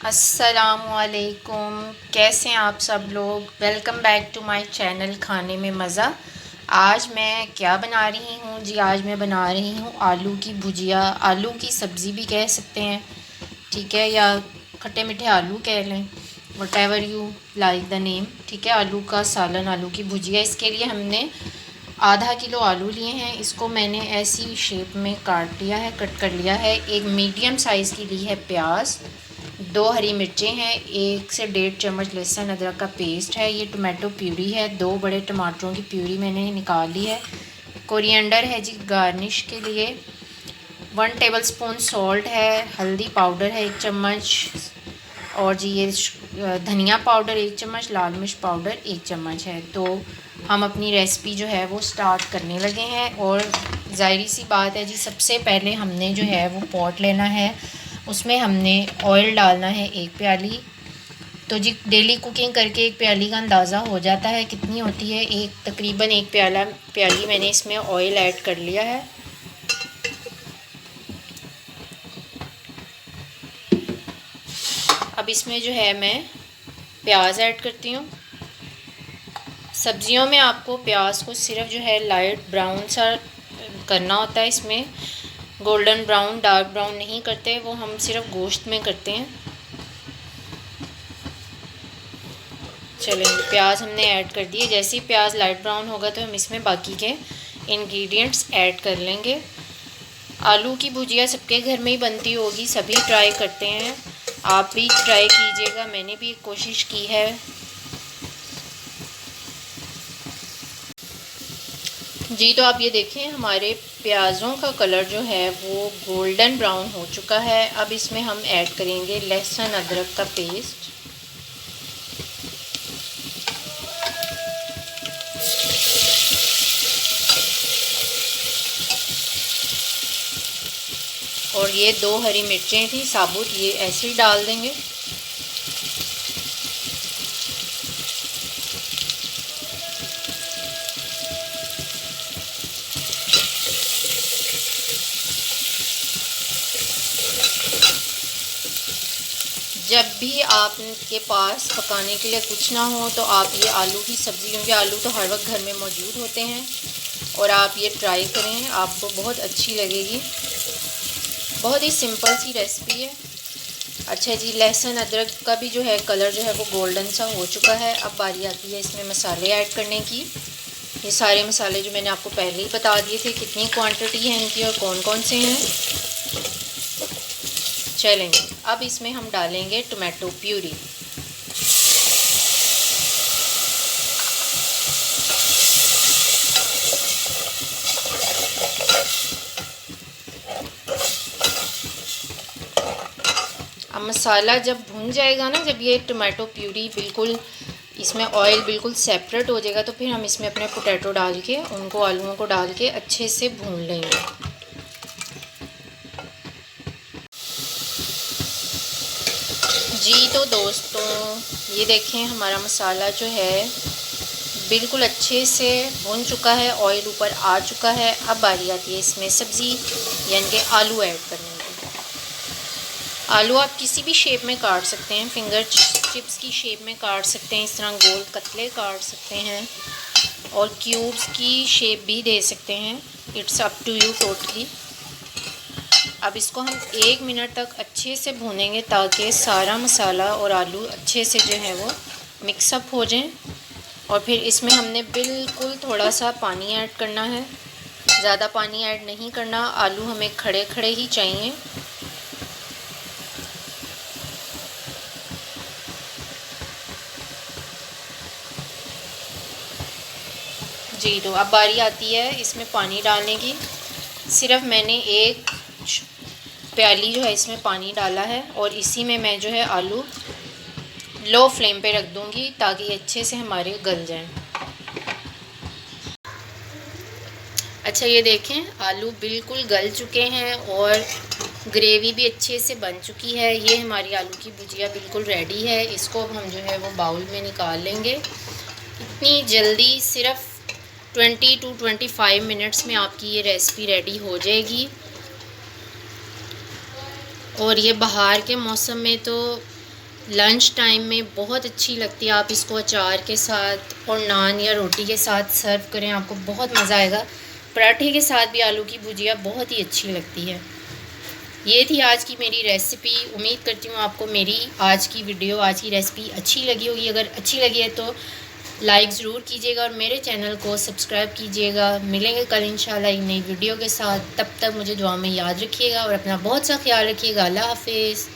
अस्सलामुअलैकुम। कैसे हैं आप सब लोग। Welcome back to my channel खाने में मज़ा। आज मैं क्या बना रही हूँ जी। आज मैं बना रही हूँ आलू की भुजिया, आलू की सब्ज़ी भी कह सकते हैं, ठीक है, या खट्टे मीठे आलू कह लें, what ever you like the name, ठीक है। आलू का सालन, आलू की भुजिया। इसके लिए हमने आधा किलो आलू लिए हैं। इसको मैंने ऐसी शेप में काट लिया है, कट कर लिया है। एक मीडियम साइज़ की ली है प्याज, 2 हरी मिर्चें हैं, 1 से 1.5 चम्मच लहसुन अदरक का पेस्ट है। ये टमाटो प्यूरी है, 2 बड़े टमाटरों की प्यूरी मैंने निकाल ली है। कोरिएंडर है जी गार्निश के लिए। 1 टेबलस्पून सॉल्ट है। हल्दी पाउडर है 1 चम्मच। और जी ये धनिया पाउडर 1 चम्मच, लाल मिर्च पाउडर 1 चम्मच है। तो हम अपनी रेसिपी जो है वो स्टार्ट करने लगे हैं। और ज़ाहिरी सी बात है जी, सबसे पहले हमने जो है वो पॉट लेना है, उसमें हमने ऑयल डालना है 1 प्याली। तो जी डेली कुकिंग करके 1 प्याली का अंदाज़ा हो जाता है कितनी होती है। तकरीबन 1 प्याली मैंने इसमें ऑयल ऐड कर लिया है। अब इसमें जो है मैं प्याज ऐड करती हूँ। सब्जियों में आपको प्याज को सिर्फ जो है लाइट ब्राउन सा करना होता है। इसमें गोल्डन ब्राउन, डार्क ब्राउन नहीं करते, वो हम सिर्फ गोश्त में करते हैं। चलें, प्याज हमने ऐड कर दिए। जैसे ही प्याज लाइट ब्राउन होगा तो हम इसमें बाकी के इंग्रेडिएंट्स ऐड कर लेंगे। आलू की भुजिया सबके घर में ही बनती होगी, सभी ट्राई करते हैं, आप भी ट्राई कीजिएगा, मैंने भी कोशिश की है। जी तो आप ये देखें, हमारे प्याज़ों का कलर जो है वो गोल्डन ब्राउन हो चुका है। अब इसमें हम ऐड करेंगे लहसुन अदरक का पेस्ट। और ये 2 हरी मिर्चें थी साबुत, ये ऐसे ही डाल देंगे। जब भी आपके पास पकाने के लिए कुछ ना हो तो आप ये आलू की सब्ज़ी, क्योंकि आलू तो हर वक्त घर में मौजूद होते हैं, और आप ये ट्राई करें, आपको बहुत अच्छी लगेगी। बहुत ही सिंपल सी रेसिपी है। अच्छा जी, लहसुन अदरक का भी जो है कलर जो है वो गोल्डन सा हो चुका है। अब बारी आती है इसमें मसाले ऐड करने की। ये सारे मसाले जो मैंने आपको पहले ही बता दिए थे कितनी क्वांटिटी है इनकी और कौन कौन से हैं। चलेंगे, अब इसमें हम डालेंगे टमाटो प्यूरी। अब मसाला जब भुन जाएगा ना, जब ये टमाटो प्यूरी बिल्कुल इसमें ऑयल बिल्कुल सेपरेट हो जाएगा, तो फिर हम इसमें अपने पोटैटो डाल के, उनको आलूओं को डाल के अच्छे से भून लेंगे। जी तो दोस्तों, ये देखें हमारा मसाला जो है बिल्कुल अच्छे से भुन चुका है, ऑयल ऊपर आ चुका है। अब बारी आती है इसमें सब्ज़ी यानी कि आलू ऐड करने की। आलू आप किसी भी शेप में काट सकते हैं, फिंगर चिप्स की शेप में काट सकते हैं, इस तरह गोल कतले काट सकते हैं, और क्यूब्स की शेप भी दे सकते हैं। It's up to you totally. अब इसको हम 1 मिनट तक अच्छे से भूनेंगे ताकि सारा मसाला और आलू अच्छे से जो है वो मिक्सअप हो जाएं। और फिर इसमें हमने बिल्कुल थोड़ा सा पानी ऐड करना है, ज़्यादा पानी ऐड नहीं करना। आलू हमें खड़े खड़े ही चाहिए। जी तो अब बारी आती है इसमें पानी डालने की। सिर्फ मैंने 1 प्याली जो है इसमें पानी डाला है, और इसी में मैं जो है आलू लो फ्लेम पे रख दूँगी ताकि अच्छे से हमारे गल जाएं। अच्छा ये देखें, आलू बिल्कुल गल चुके हैं और ग्रेवी भी अच्छे से बन चुकी है। ये हमारी आलू की भुजिया बिल्कुल रेडी है। इसको अब हम जो है वो बाउल में निकाल लेंगे। इतनी जल्दी, सिर्फ 20 to 25 मिनट्स में आपकी ये रेसिपी रेडी हो जाएगी। और ये बाहर के मौसम में तो लंच टाइम में बहुत अच्छी लगती है। आप इसको अचार के साथ और नान या रोटी के साथ सर्व करें, आपको बहुत मज़ा आएगा। पराठे के साथ भी आलू की भुजिया बहुत ही अच्छी लगती है। ये थी आज की मेरी रेसिपी। उम्मीद करती हूँ आपको मेरी आज की वीडियो, आज की रेसिपी अच्छी लगी होगी। अगर अच्छी लगी है तो लाइक ज़रूर कीजिएगा और मेरे चैनल को सब्सक्राइब कीजिएगा। मिलेंगे कल इंशाल्लाह एक नई वीडियो के साथ। तब तक मुझे दुआ में याद रखिएगा और अपना बहुत सा ख्याल रखिएगा। अल्लाह हाफिज़।